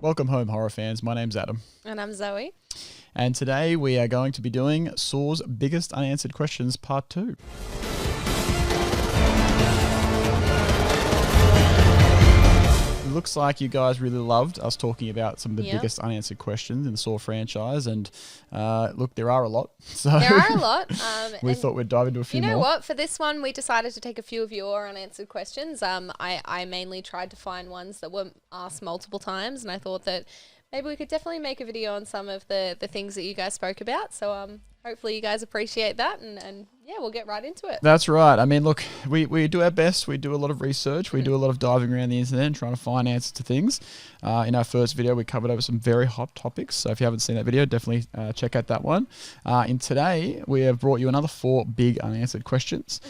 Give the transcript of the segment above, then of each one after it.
Welcome home, horror fans. My name's Adam. And I'm Zoe. And today we are going to be doing Saw's Biggest Unanswered Questions Part 2. It looks like you guys really loved us talking about some of the biggest unanswered questions in the Saw franchise. And look, there are a lot. So there are a lot. we thought we'd dive into a few more. You know what? For this one, we decided to take a few of your unanswered questions. I mainly tried to find ones that were asked multiple times. And I thought that maybe we could definitely make a video on some of the things that you guys spoke about. So hopefully you guys appreciate that. And yeah, we'll get right into it. That's right. I mean, look, we do our best. We do a lot of research. We do a lot of diving around the internet and trying to find answers to things. In our first video, we covered over some very hot topics. So if you haven't seen that video, definitely check out that one. In today, we have brought you another 4 big unanswered questions.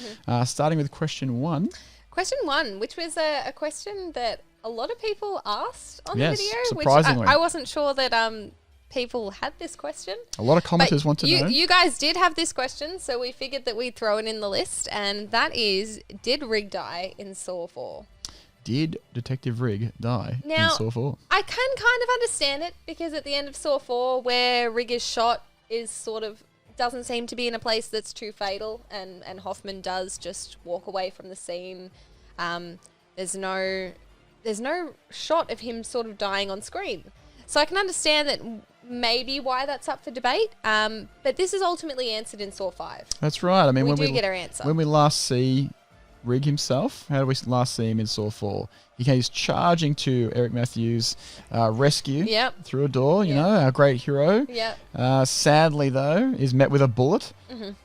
Starting with question 1. Question 1, which was a question that a lot of people asked on the video. Surprisingly. Which I wasn't sure that people had this question. A lot of commenters want to know. You guys did have this question, so we figured that we'd throw it in the list, and that is, did Rigg die in Saw 4? Did Detective Rigg die in Saw 4? I can kind of understand it, because at the end of Saw 4, where Rigg is shot is sort of doesn't seem to be in a place that's too fatal, and Hoffman does just walk away from the scene. There's no shot of him sort of dying on screen. So I can understand that maybe why that's up for debate. But this is ultimately answered in Saw 5. That's right. I mean, we do get our answer. When we last see Rigg himself, how do we last see him in Saw 4? He's charging to Eric Matthews' rescue through a door, you know, our great hero. Sadly, though, is met with a bullet.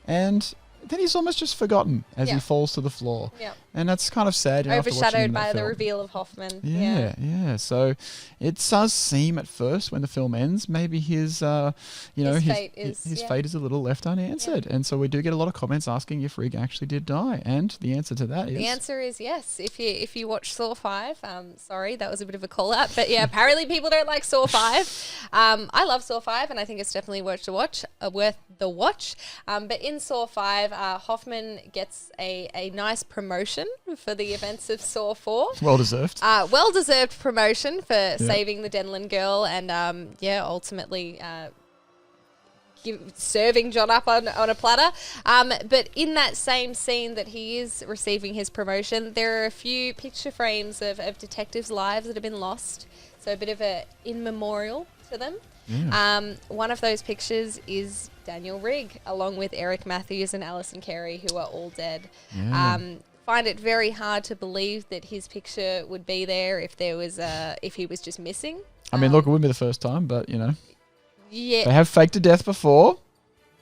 And then he's almost just forgotten as he falls to the floor. And that's kind of sad. Overshadowed by the reveal of Hoffman. Yeah. So it does seem at first when the film ends, maybe his fate is a little left unanswered. And so we do get a lot of comments asking if Rigg actually did die. And the answer to that is... The answer is yes. If you watch Saw 5, sorry, that was a bit of a call out. But yeah, apparently people don't like Saw 5. I love Saw 5 and I think it's definitely worth the watch. But in Saw 5, Hoffman gets a nice promotion for the events of Saw 4. Well-deserved. Well-deserved promotion for saving the Denlin girl and, ultimately serving John up on a platter. But in that same scene that he is receiving his promotion, there are a few picture frames of detectives' lives that have been lost. So a bit of a in memorial to them. One of those pictures is Daniel Rigg, along with Eric Matthews and Alison Cary, who are all dead. Find it very hard to believe that his picture would be there if he was just missing. I mean, look, it wouldn't be the first time, but you know, they have faked a death before.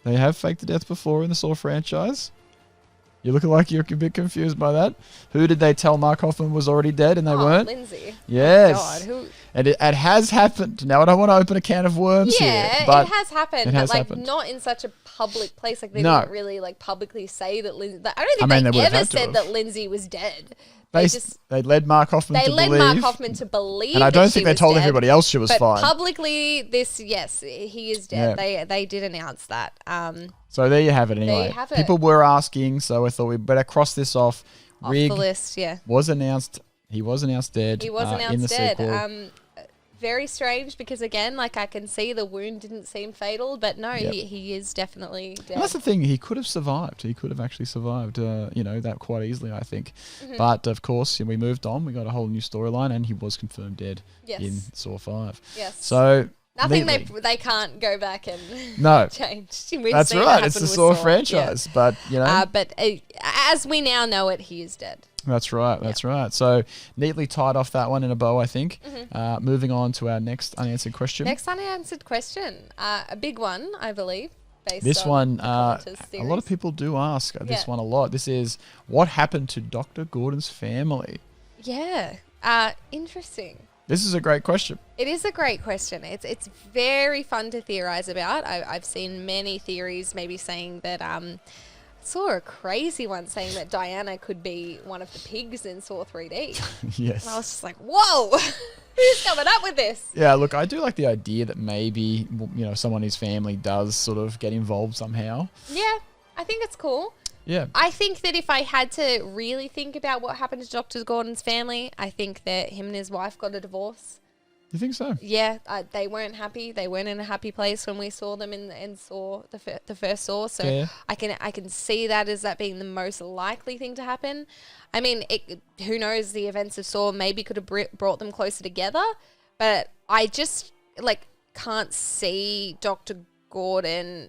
They have faked a death before in the Saw franchise. You're looking like you're a bit confused by that. Who did they tell Mark Hoffman was already dead and they weren't? Lindsay. Yes. Oh, God, who? And it has happened. Now, I don't want to open a can of worms here. Yeah, it has happened. But not in such a public place. Like, they didn't really, publicly say that Lindsay... I don't think they ever said that Lindsay was dead. They led Mark Hoffman to believe. They led Mark Hoffman to believe. And I don't think they told everybody else she was fine. Publicly, he is dead. Yeah. They did announce that. So there you have it anyway. People were asking, so I thought we'd better cross this off. Rigg the list, was announced. He was announced dead. He was announced in the dead. sequel. Very strange because, again, I can see the wound didn't seem fatal, but no, he is definitely dead. And that's the thing. He could have survived. He could have actually survived, that quite easily, I think. But, of course, we moved on. We got a whole new storyline, and he was confirmed dead in Saw 5. Yes. So... Nothing they can't go back and change. That's right. It's the Saw franchise. But, but as we now know it, he is dead. That's right. That's right. So neatly tied off that one in a bow, I think. Moving on to our next unanswered question. Next unanswered question. A big one, I believe. This one, a lot of people do ask this one a lot. This is, what happened to Dr. Gordon's family? Yeah. Interesting. This is a great question. It is a great question. It's very fun to theorize about. I've seen many theories maybe saying that... I saw a crazy one saying that Diana could be one of the pigs in Saw 3D. Yes. And I was just like, whoa, who's coming up with this? Yeah, look, I do like the idea that maybe, someone in his family does sort of get involved somehow. Yeah, I think it's cool. Yeah. I think that if I had to really think about what happened to Dr. Gordon's family, I think that him and his wife got a divorce. You think so? Yeah, they weren't happy. They weren't in a happy place when we saw them in Saw, the first Saw. So yeah. I can see that as that being the most likely thing to happen. I mean, who knows? The events of Saw maybe could have brought them closer together, but I just can't see Dr. Gordon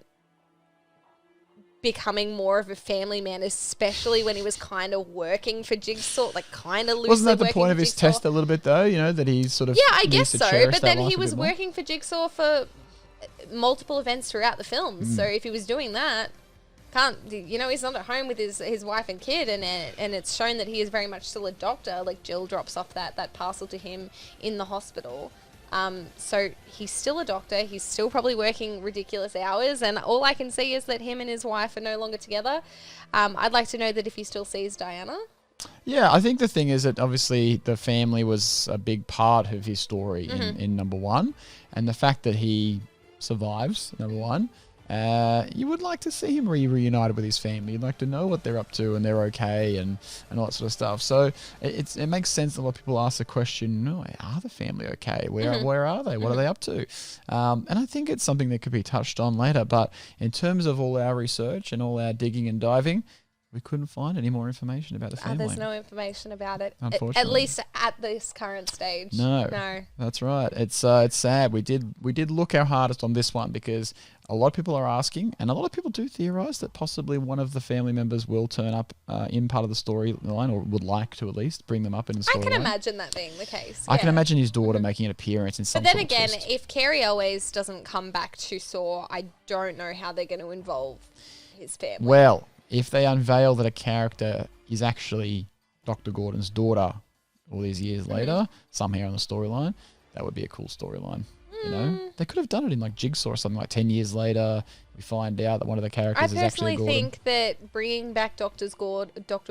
becoming more of a family man, especially when he was kind of working for Jigsaw, kind of loosely. Wasn't that the point of his test a little bit, though? You know, that he's sort of I guess so. But then he was working for Jigsaw for multiple events throughout the film. So if he was doing that, he's not at home with his wife and kid, and it's shown that he is very much still a doctor. Like Jill drops off that parcel to him in the hospital. So he's still a doctor. He's still probably working ridiculous hours, and all I can see is that him and his wife are no longer together. I'd like to know that if he still sees Diana. Yeah, I think the thing is that obviously the family was a big part of his story in number one, and the fact that he survives, number one, you would like to see him reunited with his family. You'd like to know what they're up to and they're okay and all that sort of stuff. So it makes sense that a lot of people ask the question, no, are the family okay? Where are they? What are they up to? And I think it's something that could be touched on later. But in terms of all our research and all our digging and diving, we couldn't find any more information about the family. There's no information about it, unfortunately. At least at this current stage. No, that's right. It's sad. We did look our hardest on this one because a lot of people are asking, and a lot of people do theorize that possibly one of the family members will turn up in part of the storyline, or would like to at least bring them up in the storyline. I can imagine that being the case. I can imagine his daughter making an appearance in some. But then again, twist. if Cary Elwes doesn't come back to Saw, I don't know how they're going to involve his family. Well, if they unveil that a character is actually Dr. Gordon's daughter all these years later, somehow in the storyline, that would be a cool storyline. You know, they could have done it in Jigsaw or something, 10 years later. We find out that one of the characters is actually Gordon. I personally think that bringing back Dr.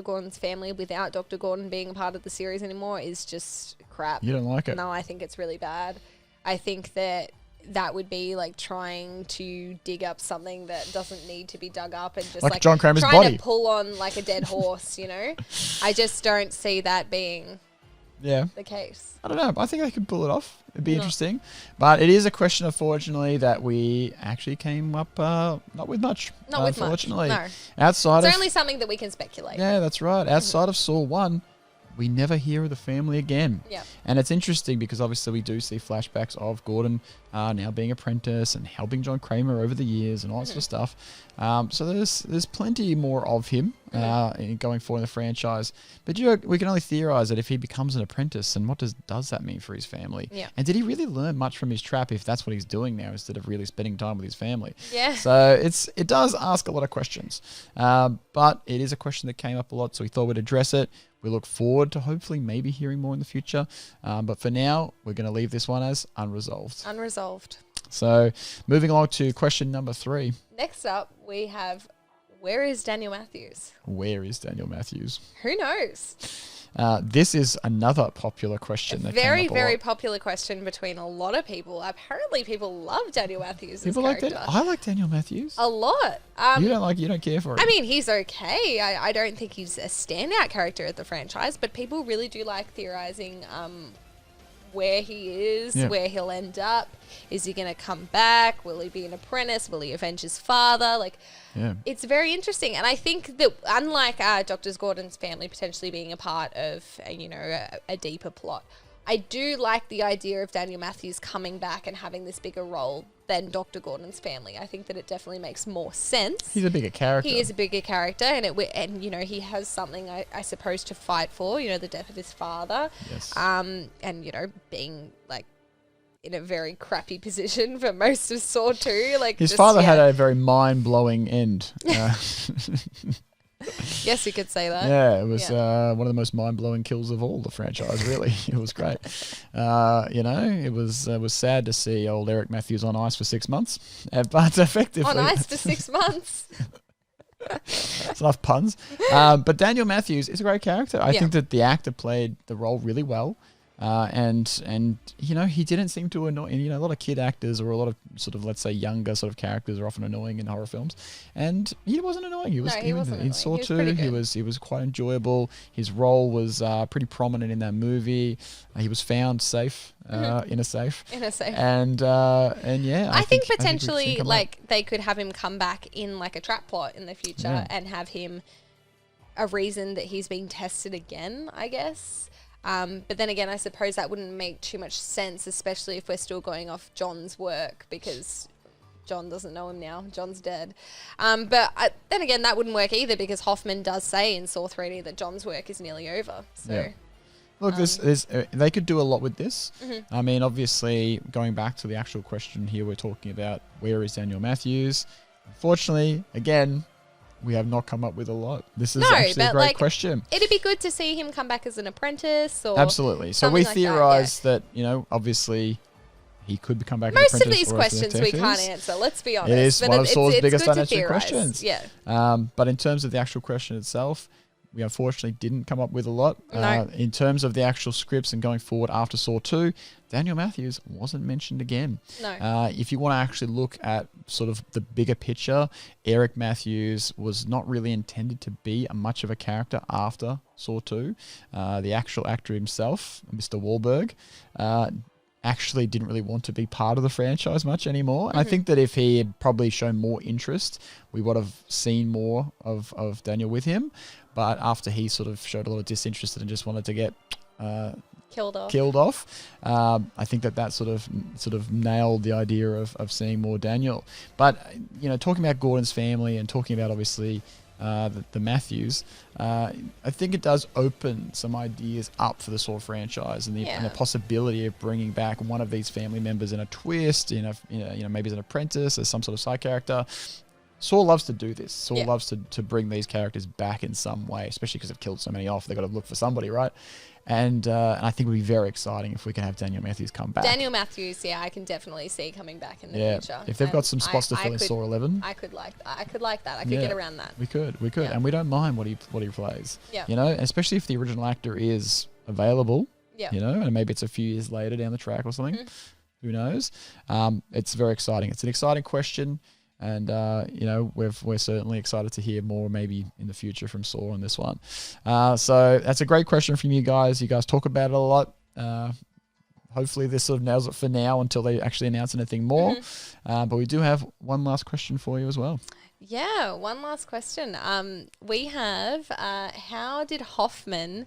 Gordon's family without Dr. Gordon being a part of the series anymore is just crap. You don't like it? No, I think it's really bad. I think that would be trying to dig up something that doesn't need to be dug up and just John Kramer's trying body. To pull on a dead horse, you know? I just don't see that being the case. I don't know. I think they could pull it off. It'd be interesting. But it is a question, unfortunately, that we actually came up not with much. Not with much. Unfortunately. No. It's only something that we can speculate. Yeah, that's right. Outside of Saw 1, we never hear of the family again. Yeah. And it's interesting because obviously we do see flashbacks of Gordon now being apprentice and helping John Kramer over the years and all that sort of stuff. So there's plenty more of him going forward in the franchise. But we can only theorize that if he becomes an apprentice, and what does that mean for his family? Yeah. And did he really learn much from his trap if that's what he's doing now instead of really spending time with his family? Yeah. So it does ask a lot of questions. But it is a question that came up a lot, so we thought we'd address it. We look forward to hopefully maybe hearing more in the future. But for now, we're going to leave this one as unresolved. Unresolved. So moving along to question number 3. Next up, we have, where is Daniel Matthews? Where is Daniel Matthews? Who knows? This is another popular question. Very popular question between a lot of people. Apparently, people love Daniel Matthews. People like that. I like Daniel Matthews a lot. You don't care for him. I mean, he's okay. I don't think he's a standout character at the franchise, but people really do like theorizing where he is, where he'll end up. Is he going to come back? Will he be an apprentice? Will he avenge his father? It's very interesting. And I think that unlike Dr. Gordon's family potentially being a part of, a deeper plot, I do like the idea of Daniel Matthews coming back and having this bigger role than Dr. Gordon's family. I think that it definitely makes more sense. He's a bigger character. He is a bigger character, and he has something, I suppose, to fight for, the death of his father. Yes. And, being, in a very crappy position for most of Saw 2. His father had a very mind-blowing end. Yes, you could say that. Yeah, it was one of the most mind-blowing kills of all the franchise, really. It was great. It was sad to see old Eric Matthews on ice for 6 months. But effectively... On ice for 6 months? It's enough puns. But Daniel Matthews is a great character. I think that the actor played the role really well. And he didn't seem to annoy. And, a lot of kid actors or a lot of sort of, let's say, younger sort of characters are often annoying in horror films, and he wasn't annoying. He wasn't annoying. In Saw 2, he was quite enjoyable. His role was pretty prominent in that movie. He was found safe in a safe. And yeah, I think potentially they could have him come back in like a trap plot in the future and have him a reason that he's being tested again, I guess. But then again, I suppose that wouldn't make too much sense, especially if we're still going off John's work, because John doesn't know him now. John's dead. But then again, that wouldn't work either, because Hoffman does say in Saw 3D that John's work is nearly over. So, yeah. Look, they could do a lot with this. Mm-hmm. I mean, obviously, going back to the actual question here, we're talking about where is Daniel Matthews? Unfortunately, again, we have not come up with a lot. This is actually a great question. It'd be good to see him come back as an apprentice or absolutely. So we theorise that, obviously he could come back as an apprentice. Most of these questions we can't answer, let's be honest. It is one of Saw's biggest unanswered questions. Yeah. But in terms of the actual question itself, we unfortunately didn't come up with a lot. No. In terms of the actual scripts and going forward after Saw 2, Daniel Matthews wasn't mentioned again. No. If you want to actually look at sort of the bigger picture, Eric Matthews was not really intended to be much of a character after Saw 2. The actual actor himself, Mr. Wahlberg, actually didn't really want to be part of the franchise much anymore. And I think that if he had probably shown more interest, we would have seen more of Daniel with him. But after he sort of showed a lot of disinterest and just wanted to get killed off, I think that sort of nailed the idea of seeing more Daniel. But talking about Gordon's family and talking about obviously the Matthews, I think it does open some ideas up for the Saw franchise and the possibility of bringing back one of these family members in a twist, maybe as an apprentice, as some sort of side character. Saw loves to do this. Saw loves to bring these characters back in some way, especially because they've killed so many off. They've got to look for somebody, right? And I think it would be very exciting if we can have Daniel Matthews come back. Daniel Matthews, I can definitely see coming back in the future. If they've got some spots to fill in Saw 11. I could like that. I could get around that. We could. Yeah. And we don't mind what he plays. Yeah. Especially if the original actor is available. Yeah. And maybe it's a few years later down the track or something. Mm-hmm. Who knows? It's very exciting. It's an exciting question. And, we're certainly excited to hear more maybe in the future from Saw on this one. So that's a great question from you guys. You guys talk about it a lot. Hopefully this sort of nails it for now until they actually announce anything more. Mm-hmm. But we do have one last question for you as well. Yeah, one last question. We have, how did Hoffman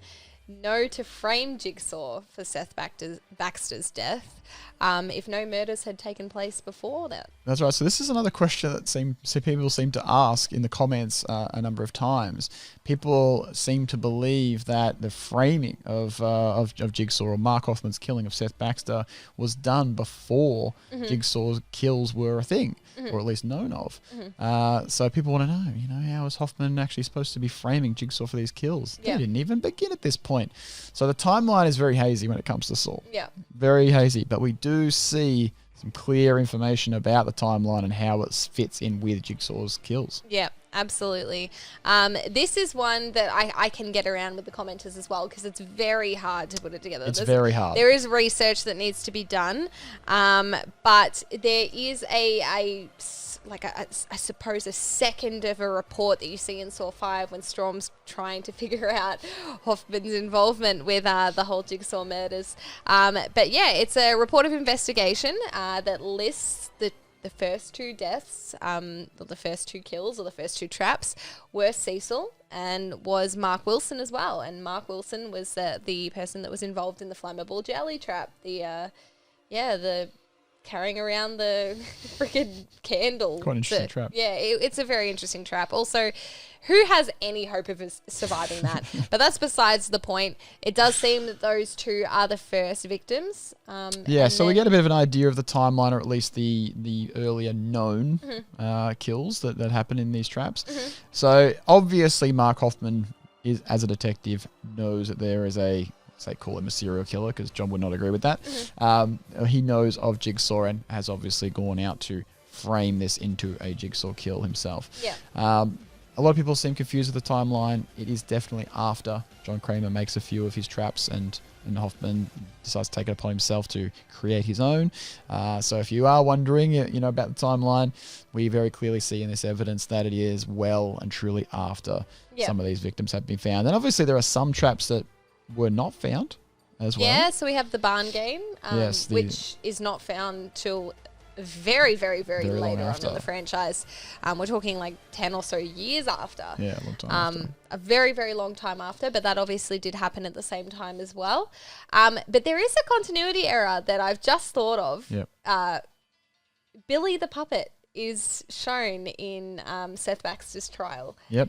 know to frame Jigsaw for Seth Baxter's death if no murders had taken place before that? That's right. So this is another question that people seem to ask in the comments a number of times. People seem to believe that the framing of Jigsaw or Mark Hoffman's killing of Seth Baxter was done before Jigsaw's kills were a thing, or at least known of. So people want to know, how is Hoffman actually supposed to be framing Jigsaw for these kills? They didn't even begin at this point. So the timeline is very hazy when it comes to Saw. Yeah. Very hazy. But we do see some clear information about the timeline and how it fits in with Jigsaw's kills. Yeah, absolutely. This is one that I can get around with the commenters as well, because it's very hard to put it together. It's very hard. There is research that needs to be done, but there is I suppose a second of a report that you see in Saw 5 when Storm's trying to figure out Hoffman's involvement with the whole Jigsaw murders. But yeah, it's a report of investigation that lists the first two deaths, the first two kills or the first two traps were Cecil and was Mark Wilson as well. And Mark Wilson was the person that was involved in the flammable jelly trap. The carrying around the freaking candle. Quite an interesting trap. Yeah, it's a very interesting trap. Also, who has any hope of us surviving that? But that's besides the point. It does seem that those two are the first victims. So we get a bit of an idea of the timeline, or at least the earlier known kills that happen in these traps. Mm-hmm. So obviously Mark Hoffman, as a detective, knows that there is call him a serial killer, because John would not agree with that. Mm-hmm. He knows of Jigsaw and has obviously gone out to frame this into a Jigsaw kill himself. Yeah. A lot of people seem confused with the timeline. It is definitely after John Kramer makes a few of his traps and Hoffman decides to take it upon himself to create his own. So if you are wondering, about the timeline, we very clearly see in this evidence that it is well and truly after some of these victims have been found. And obviously there are some traps that were not found as well. Yeah, so we have the barn game, which is not found till very, very, very later on in the franchise. We're talking like 10 or so years after. Yeah, a long time after. A very, very long time after, but that obviously did happen at the same time as well. But there is a continuity error that I've just thought of. Yep. Billy the puppet is shown in Seth Baxter's trial. Yep.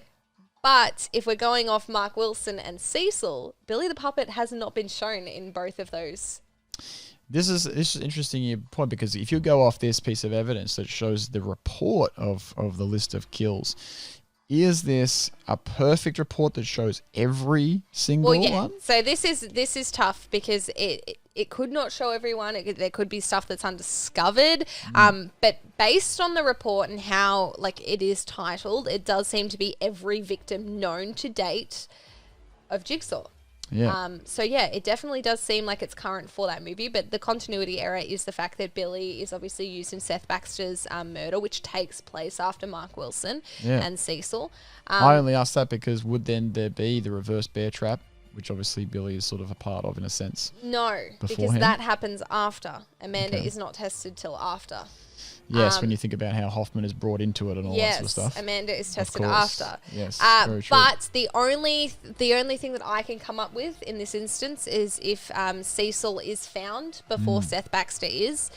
But if we're going off Mark Wilson and Cecil, Billy the puppet has not been shown in both of those. This is interesting your point, because if you go off this piece of evidence that shows the report of the list of kills, is this a perfect report that shows every single one? So this is tough because it could not show everyone. There could be stuff that's undiscovered. But based on the report and how it is titled, it does seem to be every victim known to date of Jigsaw. Yeah. It definitely does seem like it's current for that movie, but the continuity error is the fact that Billy is obviously used in Seth Baxter's murder, which takes place after Mark Wilson and Cecil. I only asked that because would then there be the reverse bear trap, which obviously Billy is sort of a part of in a sense? No, because that happens after. Amanda is not tested till after. Yes, when you think about how Hoffman is brought into it and all that sort of stuff. Yes, Amanda is tested after. Yes, very true. But the only thing that I can come up with in this instance is if Cecil is found before Seth Baxter is,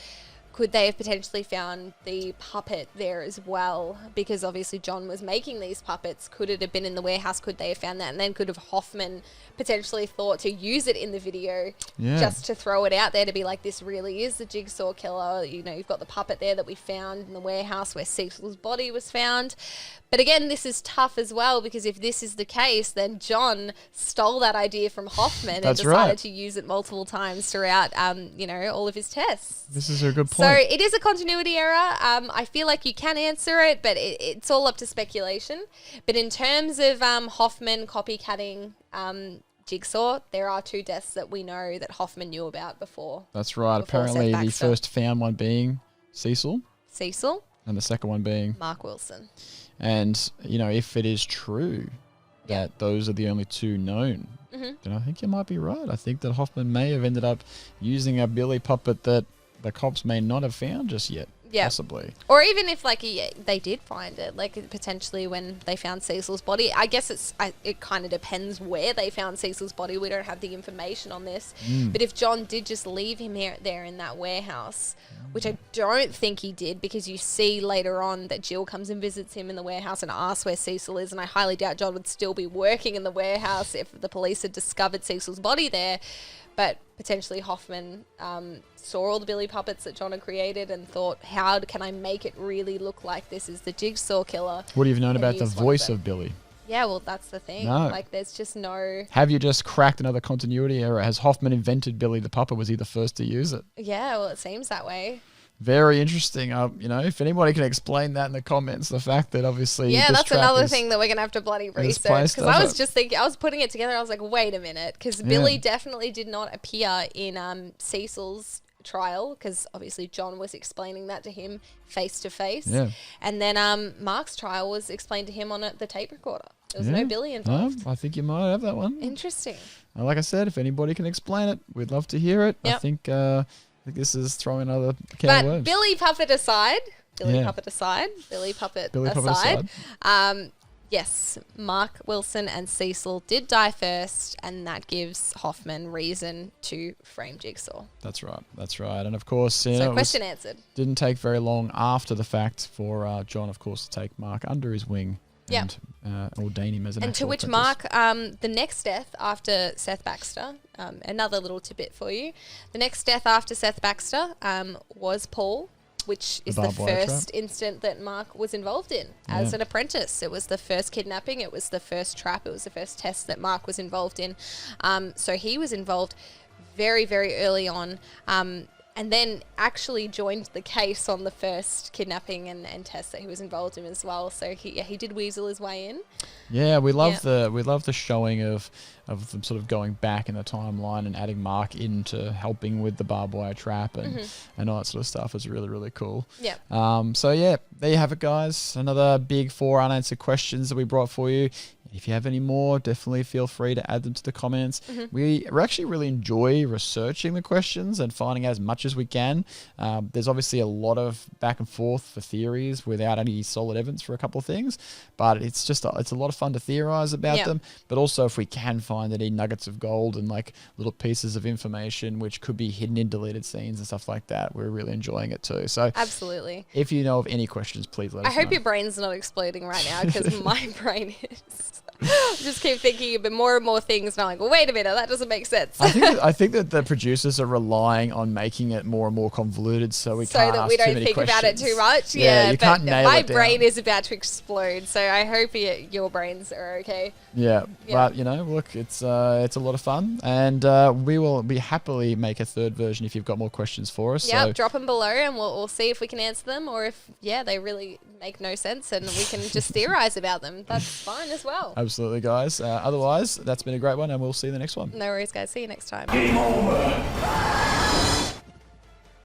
could they have potentially found the puppet there as well? Because obviously John was making these puppets. Could it have been in the warehouse? Could they have found that? And then could have Hoffman potentially thought to use it in the video just to throw it out there to be like, this really is the Jigsaw killer. You've got the puppet there that we found in the warehouse where Cecil's body was found. But again, this is tough as well, because if this is the case, then John stole that idea from Hoffman and decided to use it multiple times throughout, all of his tests. This is a good point. So it is a continuity error. I feel like you can answer it, but it's all up to speculation. But in terms of Hoffman copycatting Jigsaw, there are 2 deaths that we know that Hoffman knew about before. That's right. Apparently the first found one being Cecil. And the second one being Mark Wilson. And, if it is true that those are the only 2 known, then I think you might be right. I think that Hoffman may have ended up using a Billy puppet that the cops may not have found just yet. Possibly. Or even if they did find it, potentially when they found Cecil's body. I guess it kind of depends where they found Cecil's body. We don't have the information on this. But if John did just leave him there in that warehouse, which I don't think he did, because you see later on that Jill comes and visits him in the warehouse and asks where Cecil is, and I highly doubt John would still be working in the warehouse if the police had discovered Cecil's body there. But potentially Hoffman saw all the Billy puppets that John had created and thought, how can I make it really look like this is the Jigsaw killer? What have you known about the voice of Billy? Yeah, well, that's the thing. No. There's just no... Have you just cracked another continuity error? Has Hoffman invented Billy the puppet? Was he the first to use it? Yeah, well, it seems that way. Very interesting. If anybody can explain that in the comments, the fact that obviously that's another thing that we're gonna have to bloody research, because I was just thinking, I was putting it together, I was like, wait a minute, because Billy definitely did not appear in Cecil's trial, because obviously John was explaining that to him face to face, and then Mark's trial was explained to him on the tape recorder. There was no Billy involved. I think you might have that one. Interesting. Like I said, if anybody can explain it, we'd love to hear it. I think this is throwing another can of worms. Billy puppet aside, yes, Mark Wilson and Cecil did die first, and that gives Hoffman reason to frame Jigsaw. That's right. And of course, so question answered. Didn't take very long after the fact for John, of course, to take Mark under his wing and ordain him as an actual apprentice. Mark, the next death after Seth Baxter, another little tidbit for you, the next death after Seth Baxter was Paul, which is the first instant that Mark was involved in as an apprentice. It was the first kidnapping, it was the first trap, it was the first test that Mark was involved in. So he was involved very, very early on. and then actually joined the case on the first kidnapping and test that he was involved in as well. So he did weasel his way in. Yeah, we love the showing of them sort of going back in the timeline and adding Mark into helping with the barbed wire trap and all that sort of stuff is really, really cool. Yeah. So yeah, there you have it, guys. Another big 4 unanswered questions that we brought for you. If you have any more, definitely feel free to add them to the comments. We actually really enjoy researching the questions and finding out as much as we can. There's obviously a lot of back and forth for theories without any solid evidence for a couple of things, but it's a lot of fun to theorize about them. But also, if we can find any nuggets of gold and like little pieces of information which could be hidden in deleted scenes and stuff like that, we're really enjoying it too. So absolutely, if you know of any questions, please let us know. I hope your brain's not exploding right now, because my brain is. Just keep thinking a bit more and more things, and I'm like, well, wait a minute, that doesn't make sense. I think that the producers are relying on making it more and more convoluted, so we can't that ask we don't too many think questions. about it too much. Yeah, you can't nail my it down. brain is about to explode, so I hope your brains are okay. Yeah, but look, it's a lot of fun, and we will happily make a third version if you've got more questions for us. Yeah, so drop them below, and we'll see if we can answer them, or if they really make no sense, and we can just theorize about them. That's fine as well. Absolutely, guys. Otherwise, that's been a great one, and we'll see you in the next one. No worries, guys. See you next time. Game over.